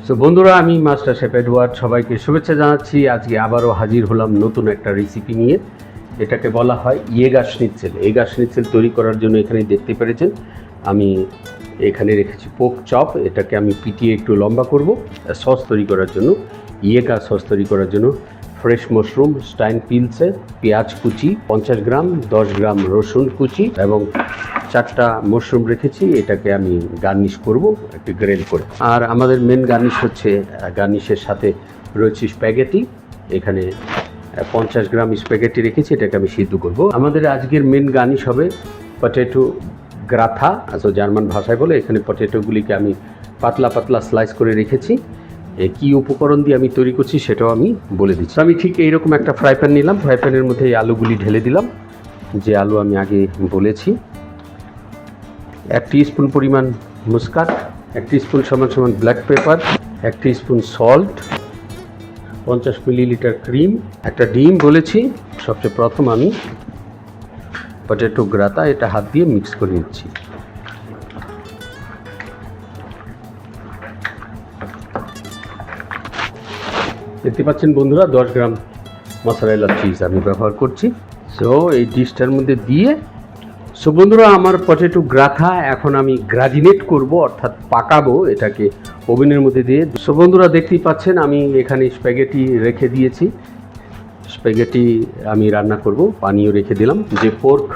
So বন্ধুরা, আমি master chef Edward সবাইকে শুভেচ্ছা জানাচ্ছি। আজকে আবারও হাজির হলাম নতুন একটা রেসিপি নিয়ে। এটাকে বলা হয় ইয়েগার স্নিটজেল। ইয়েগার স্নিটজেল তৈরি করার জন্য এখানে দেখতে পেরেছেন আমি এখানে রেখেছি পোক চপ। এটাকে আমি পিটিয়ে একটু লম্বা করব সস তৈরি করার জন্য। ইয়েগার সস তৈরি করার জন্য ফ্রেশ মাশরুম স্টাইন পিলসে, পেঁয়াজ কুচি 50 গ্রাম, 10 গ্রাম রসুন কুচি এবং 4টা মাশরুম রেখেছি। এটাকে আমি গার্নিশ করব একটু গ্রেল করে। আর আমাদের মেন গার্নিশ হচ্ছে, গার্নিশের সাথে রয়েছে স্প্যাগেটি। এখানে 50 গ্রাম স্প্যাগেটি রেখেছি, এটাকে আমি সিদ্ধ করব। আমাদের আজকের মেন গার্নিশ হবে পটেটো গ্রাথা, আসলে জার্মান ভাষায় বলে। এখানে পটেটোগুলিকে আমি পাতলা পাতলা স্লাইস করে রেখেছি। কী উপকরণ দিয়ে আমি তৈরি করছি সেটাও আমি বলে দিচ্ছি। আমি ঠিক এইরকম একটা ফ্রাই প্যান নিলাম। ফ্রাই প্যানের মধ্যে এই আলুগুলি ঢেলে দিলাম, যে আলু আমি আগে বলেছি। 1 টিস্পুন পরিমাণ মুসকাট, 1 টিস্পুন সমান black pepper, 1 teaspoon salt, 50 millilitre cream, একটা ডিম বলেছি। সবচেয়ে প্রথম আমি পটেটো গ্রাতা এটা হাত দিয়ে মিক্স করে নিচ্ছি। দেখতে পাচ্ছেন বন্ধুরা, 10 গ্রাম মশারেলা চিজ আমি ব্যবহার করছি। সো এই ডিশটার মধ্যে দিয়ে বন্ধুরা, আমার পটেটো গ্রাথা এখন আমি গ্রাজিনেট করব, অর্থাৎ পাকাবো এটাকে ওভেনের মধ্যে দিয়ে। বন্ধুরা, দেখতেই পাচ্ছেন আমি এখানে স্প্যাগেটি রেখে দিয়েছি। স্প্যাগেটি আমি রান্না করব, পানিও রেখে দিলাম। যে পোর্ক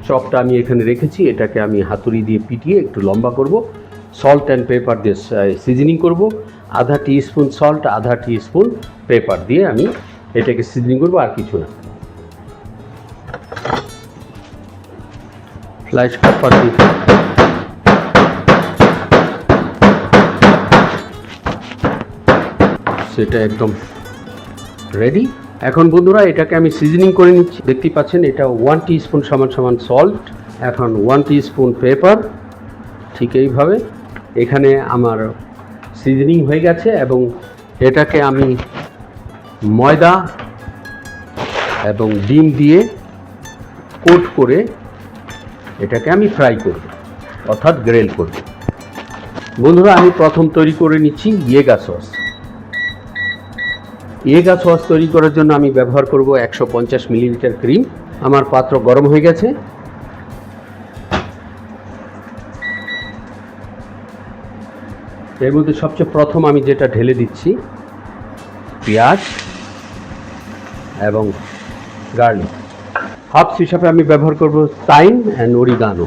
চপটা আমি এখানে রেখেছি, এটাকে আমি হাতুড়ি দিয়ে পিটিয়ে একটু লম্বা করব। সল্ট অ্যান্ড পেপার দিয়ে সিজনিং করব। আধা টিস্পুন সল্ট, আধা টিস্পুন পেপার দিয়ে আমি এটাকে সিজনিং করব, আর কিছু না। ফ্লাইশ পেপার দিয়ে সেটা একদম রেডি। এখন বন্ধুরা, এটাকে আমি সিজনিং করে নিচ্ছি। দেখতেই পাচ্ছেন এটা 1 টিস্পুন সমান সল্ট, এখন 1 টিস্পুন পেপার। ঠিক এইভাবে এখানে আমার সিজনিং হয়ে গেছে এবং এটাকে আমি ময়দা এবং ডিম দিয়ে কোট করে এটাকে আমি ফ্রাই করব, অর্থাৎ গ্রিল করব। বন্ধুরা, আমি প্রথম তৈরি করে নিচ্ছি ইয়েগার সস। ইয়েগার সস তৈরি করার জন্য আমি ব্যবহার করব 150 মিলিলিটার ক্রিম। আমার পাত্র গরম হয়ে গেছে। এর মধ্যে সবচেয়ে প্রথম আমি যেটা ঢেলে দিচ্ছি পেঁয়াজ এবং গার্লিক। হার্বস হিসাবে আমি ব্যবহার করব থাইম অ্যান্ড অরিগানো।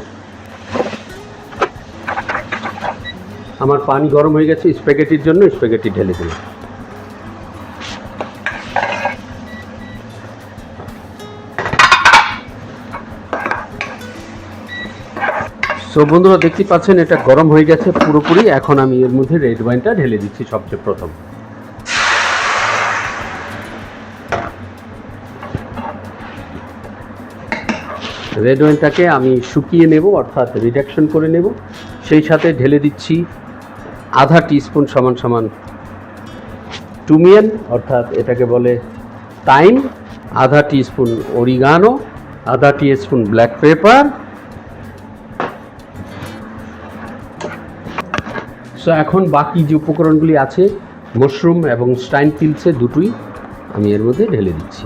আমার পানি গরম হয়ে গেছে স্প্যাগেটির জন্য, স্প্যাগেটি ঢেলে দিলাম। বন্ধুরা, দেখতে পাচ্ছেন এটা গরম হয়ে গেছে পুরোপুরি। এখন আমি এর মধ্যে রেড ওয়াইনটা ঢেলে দিচ্ছি সবচেয়ে প্রথম। রেড ওয়াইনটাকে আমি শুকিয়ে নেব, অর্থাৎ রিডাকশন করে নেব। সেই সাথে ঢেলে দিচ্ছি আধা টিস্পুন সমান টুমিয়ান, অর্থাৎ এটাকে বলে থাইম, আধা টিস্পুন অরিগানো, আধা টিস্পুন ব্ল্যাক পেপার। সো এখন বাকি যে উপকরণগুলি আছে মাশরুম এবং স্টাইন পিলসে দুটোই আমি এর মধ্যে ঢেলে দিচ্ছি।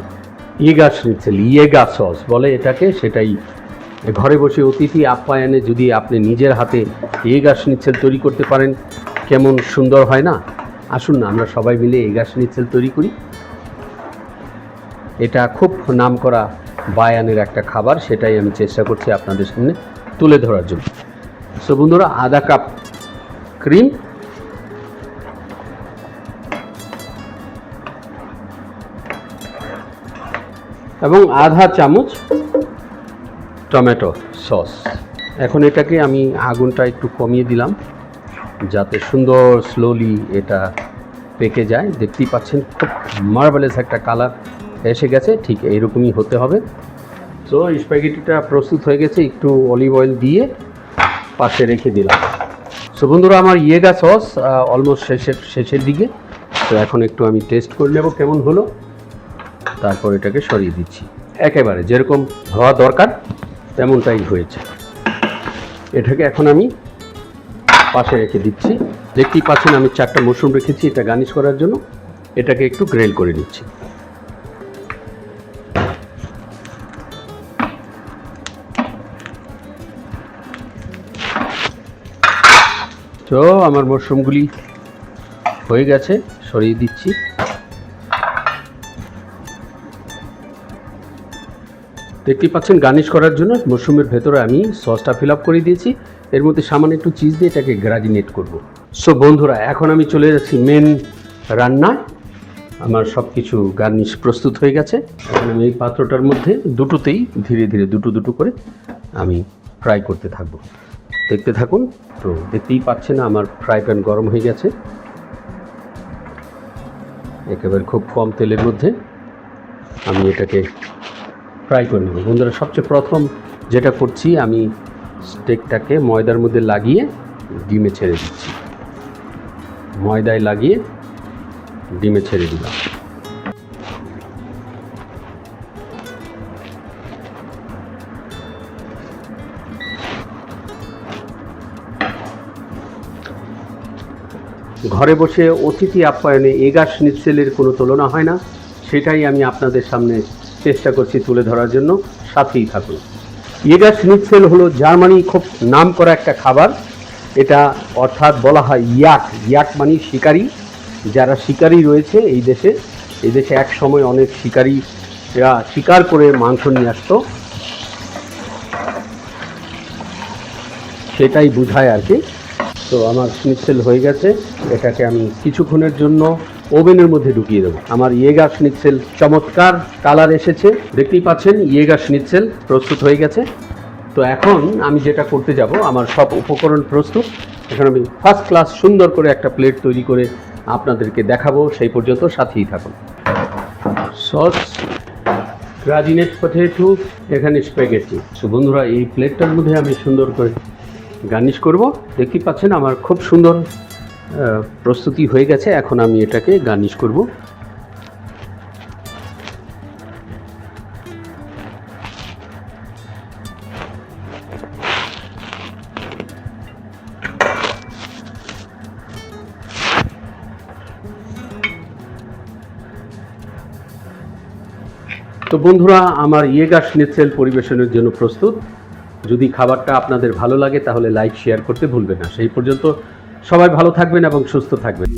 ইয়েগার স্নিটজেল, ইয়েগার সস বলে এটাকে। সেটাই ঘরে বসে অতিথি আপ্যায়নে যদি আপনি নিজের হাতে ইয়েগার স্নিটজেল তৈরি করতে পারেন, কেমন সুন্দর হয় না? আসুন না, আমরা সবাই মিলে ইয়েগার স্নিটজেল তৈরি করি। এটা খুব নামকরা বায়ানের একটা খাবার, সেটাই আমি চেষ্টা করছি আপনাদের সামনে তুলে ধরার জন্য। সো বন্ধুরা, আধা কাপ ক্রিম এবং আধা চামচ টমেটো সস। এখন এটাকে আমি আগুনটা একটু কমিয়ে দিলাম যাতে সুন্দর স্লোলি এটা পেকে যায়। দেখতেই পাচ্ছেন খুব মার্ভেলাস একটা কালার এসে গেছে, ঠিক এইরকমই হতে হবে। তো স্প্যাগেটিটা প্রস্তুত হয়ে গেছে, একটু অলিভ অয়েল দিয়ে পাশে রেখে দিলাম। সো বন্ধুরা, আমার ইয়েগার সস অলমোস্ট শেষের দিকে। তো এখন একটু আমি টেস্ট করে নেব কেমন হলো, তারপর এটাকে সরিয়ে দিচ্ছি। একেবারে যেরকম হওয়া দরকার তেমনটাই হয়েছে। এটাকে এখন আমি পাশে রেখে দিচ্ছি। দেখতেই পাচ্ছেন আমি 4টা মাশরুম রেখেছি এটা গার্নিশ করার জন্য। এটাকে একটু গ্রিল করে নিচ্ছি। তো আমার মাশরুমগুলি হয়ে গেছে, সরিয়ে দিচ্ছি। দেখতেই পাচ্ছেন গার্নিশ করার জন্য মাশরুমের ভেতরে আমি সসটা ফিল আপ করে দিয়েছি। এর মধ্যে সামান্য একটু চিজ দিয়ে এটাকে গ্রাজিনেট করব। সো বন্ধুরা, এখন আমি চলে যাচ্ছি মেন রান্নায়। আমার সব কিছু গার্নিশ প্রস্তুত হয়ে গেছে। এখন আমি এই পাত্রটার মধ্যে দুটোতেই ধীরে ধীরে দুটো করে আমি ফ্রাই করতে থাকবো। দেখতে থাকুন। তো দেখতেই পাচ্ছেন আমার ফ্রাই প্যান গরম হয়ে গেছে। একেবারে খুব কম তেলের মধ্যে আমি এটাকে ফ্রাই করে নেব। বন্ধুরা, সবচেয়ে প্রথম যেটা করছি, আমি স্টেকটাকে ময়দার মধ্যে লাগিয়ে ডিমে ছেড়ে দিচ্ছি। ময়দায় লাগিয়ে ডিমে ছেড়ে দিলাম। ঘরে বসে অতিথি আপ্যায়নে এগা স্নিৎসেলের কোনো তুলনা হয় না, সেটাই আমি আপনাদের সামনে চেষ্টা করছি তুলে ধরার জন্য। সাথেই থাকুন। এগা স্নিৎসেল হলো জার্মানি খুব নাম করা একটা খাবার। এটা অর্থাৎ বলা হয় ইয়াক মানে শিকারি। যারা শিকারি রয়েছে এই দেশে এক সময় অনেক শিকারিরা শিকার করে মাংস নিয়ে আসতো, সেটাই বোঝায় আর কি। তো আমার স্নিৎসেল হয়ে গেছে। এটাকে আমি কিছুক্ষণের জন্য ওভেনের মধ্যে ঢুকিয়ে দেবো। আমার ইয়েগা স্নিৎসেল চমৎকার কালার এসেছে, দেখতেই পাচ্ছেন। ইয়েগা স্নিৎসেল প্রস্তুত হয়ে গেছে। তো এখন আমি যেটা করতে যাব, আমার সব উপকরণ প্রস্তুত। এখন আমি ফার্স্ট ক্লাস সুন্দর করে একটা প্লেট তৈরি করে আপনাদেরকে দেখাবো। সেই পর্যন্ত সাথেই থাকুন। সস, গ্রাজিনেট পটেটো, এখানে স্প্যাগেটি। তো বন্ধুরা, এই প্লেটটার মধ্যে আমি সুন্দর করে গার্নিশ করব। দেখতেই পাচ্ছেন আমার খুব সুন্দর প্রস্তুতি হয়ে গেছে। এখন আমি এটাকে গার্নিশ করব। তো বন্ধুরা, আমার ইয়েগা স্নিৎসেল পরিবেশনের জন্য প্রস্তুত। যদি খাবারটা আপনাদের ভালো লাগে তাহলে লাইক শেয়ার করতে ভুলবেন না। সেই পর্যন্ত সবাই ভালো থাকবেন এবং সুস্থ থাকবেন।